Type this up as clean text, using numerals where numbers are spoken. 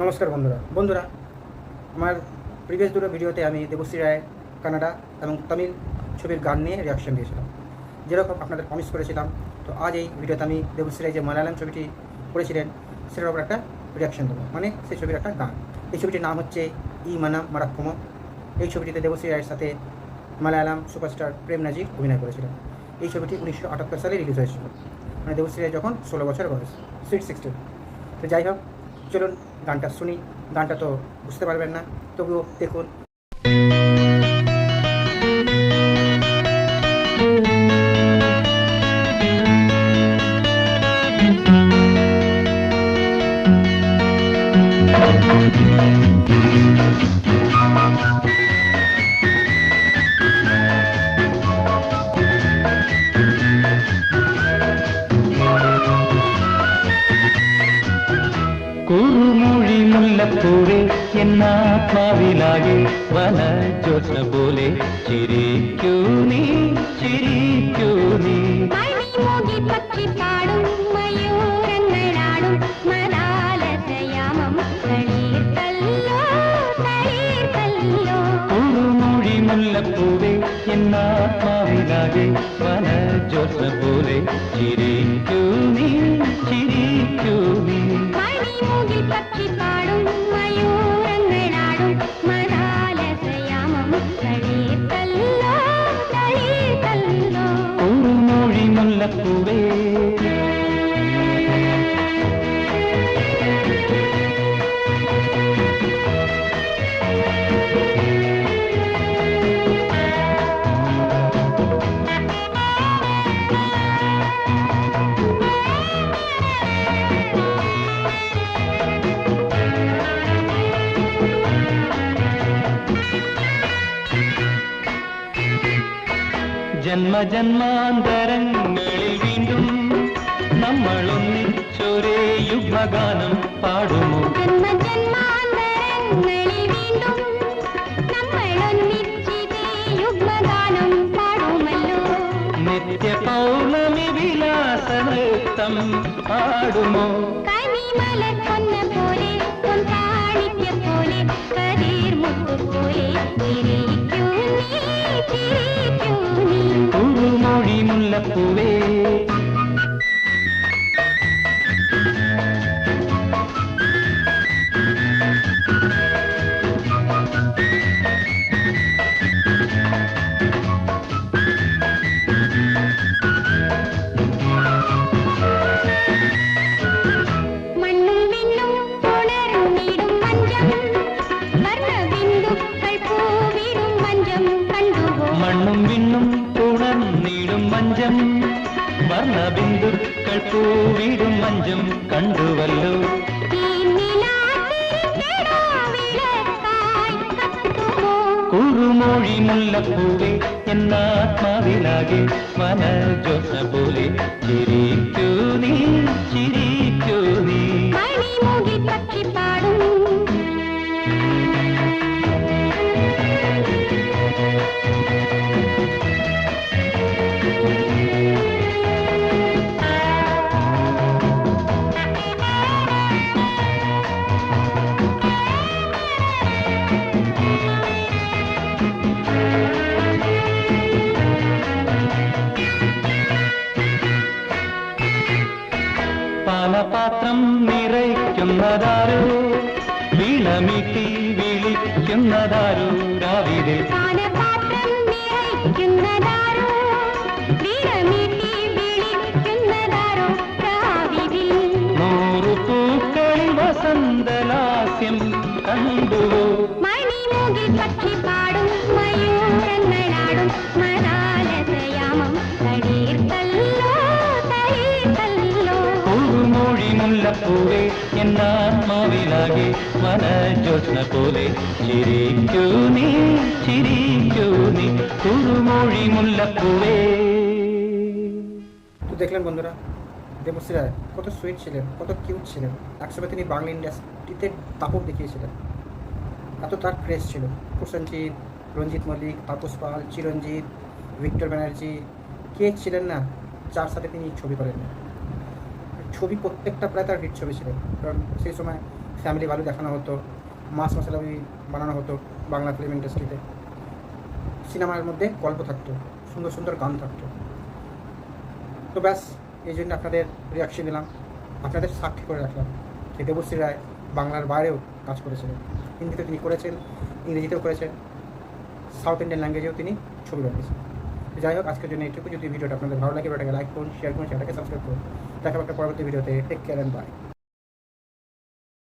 নমস্কার বন্ধুরা আমার প্রিভিয়াস দুটো ভিডিওতে আমি দেবশ্রী রায় কানাডা এবং তামিল ছবির গান নিয়ে রিয়াকশন দিয়েছিলাম, যেরকম আপনাদের প্রমিস করেছিলাম। তো আজ এই ভিডিওতে আমি দেবশ্রী রায় যে মালায়ালাম ছবিটি করেছিলেন সেটার উপর একটা রিয়াকশন দেবো, মানে সেই ছবির একটা গান। এই ছবিটির নাম হচ্ছে ই মানাম মারাক্কমো। এই ছবিটিতে দেবশ্রী রায়ের সাথে মালায়ালাম সুপারস্টার প্রেম নাজির অভিনয় করেছিলেন। এই ছবিটি 1978 সালে রিলিজ হয়েছিল, মানে দেবশ্রী রায় যখন 16 বছর বয়স, সুইট 16। তো যাই হোক, চলুন গানটা শুনি। গানটা তো বুঝতে পারবেন না, তবুও দেখুন। കുറുമൊഴി മുല്ലപ്പൂവേ എന്നാത്മാവിലാകെ വനജോത്സ്ന പോലെ ചിരിക്കൂ നീ ചിരിക്കൂ നീ മണിമൂകി പക്ഷി പാടും മയൂരങ്ങളാടും മദാലസയാമം തളീർത്തല്ലോ തളീർത്തല്ലോ. കുറുമൊഴി മുല്ലപ്പൂവേ എന്നാത്മാവിലാകെ വനജോത്സ്ന പോലെ ചിരിക്കൂ നീ ചിരിക്കൂ നീ മണിമൂകി പക്ഷി പാടും മയൂരങ്ങളാടും മദാലസയാമം തളീർത്തല്ലോ തളീർത്തല്ലോ. കുറുമൊഴി മുല്ലപ്പൂവേ. ജന്മജന്മാന്തരങ്ങളിൽ വീണ്ടും നമ്മൾ ഒന്നിച്ചൊരേ യുഗ്മഗാനം പാടുമോ? ജന്മജന്മാന്തരങ്ങളിൽ വീണ്ടും നമ്മൾ ഒന്നിച്ചിതേ യുഗ്മഗാനം പാടുമല്ലോ. നിത്യ പൗർണമി വിലാസ നൃത്തം പാടുമോ? കനിമലർ പൊന്ന പോലെ പൊൻതാണിക്ക പോലെ കതിർ മുത്തു പോലെ ചിരിക്കൂ നീ ചിരിക്കൂ നീ. കുറുമൊഴി മുല്ലപ്പൂവേ. മണ്ണും വിണ്ണും ഉണർന്നിടും മഞ്ചം വർണ്ണബിന്ദുക്കൾ പൂവിടും മഞ്ചം കണ്ടുവോ? മണ്ണും വിണ്ണും ഉണർന്നിടും മഞ്ചം വർണ്ണബിന്ദുക്കൾ പൂവിടും മഞ്ചം കണ്ടുവല്ലോ. ഈ നിലാവിളക്കായി കത്തുമോ? കുറുമൊഴി മുല്ലപ്പൂവേ എന്നാത്മാവിലാകെ വനജോത്സ്ന പോലെ ചിരിക്കൂ നീ ചിരിക്കൂ നീ മണിമൂകി പക്ഷി പാടും പാനപാത്രം നിറയ്ക്കുന്നതാരോ വീണമീട്ടി വിളിക്കുന്നതാരോ രാവിലെ പാനപാത്രം നിറയ്ക്കുന്നതാരോ വീണമീട്ടി വിളിക്കുന്നതാരോ രാവിതിൽ. 100 പൂക്കളിൽ വസന്തലാസ്യം കണ്ടുവോ? മണിമൂകി പക്ഷി പാടും മയൂരങ്ങളാടും മദാലസയാമം തളീർത്തല്ലോ തളീർത്തല്ലോ. കുറുമൊഴി മുല്ലപ്പൂവേ എന്നാത്മാവിലാകെ വനജോത്സ്ന പോലെ ചിരിക്കൂ നീ ചിരിക്കൂ നീ കുറുമൊഴി মুল্লাপূবে। তো দেখলেন বন্ধুরা, দেবশ্রী রায় কত সুইট ছিলেন, কত কিউট ছিলেন। একসময় তিনি বাংলা ইন্ডাস্ট্রিতে তাপক দেখিয়েছিলেন, এত তার ক্রেজ ছিল। প্রসেনজিৎ, রঞ্জিত মল্লিক, তাপস পাল, চিরঞ্জিত, ভিক্টর ব্যানার্জি, কে ছিলেন না যার সাথে তিনি ছবি করেন। ছবি প্রত্যেকটা প্রায় তার হিট ছবি ছিল, কারণ সেই সময় ফ্যামিলি ভ্যালু দেখানো হতো, মাছ মশলা বানানো হতো বাংলা ফিল্ম ইন্ডাস্ট্রিতে। সিনেমার মধ্যে গল্প থাকতো, সুন্দর সুন্দর গান থাকতো। তো ব্যাস, এই জন্য আপনাদের রিয়াকশন দিলাম, আপনাদের সাক্ষী করে রাখলাম যে দেবশ্রী রায় বাংলার বাইরেও কাজ করেছিলেন। হিন্দিতে তিনি করেছেন, ইংরেজিতেও করেছেন, সাউথ ইন্ডিয়ান ল্যাঙ্গুয়েজেও তিনি ছবি বানিয়েছেন। যাই হোক, আজকের জন্য এইটুকু। যদি ভিডিওটা আপনাদের ভালো লাগে, ভিডিওটাকে লাইক করুন, শেয়ার করুন, সেটাকে সাবস্ক্রাইব করুন। দেখা হবে একটা পরবর্তী ভিডিওতে। Take care and by.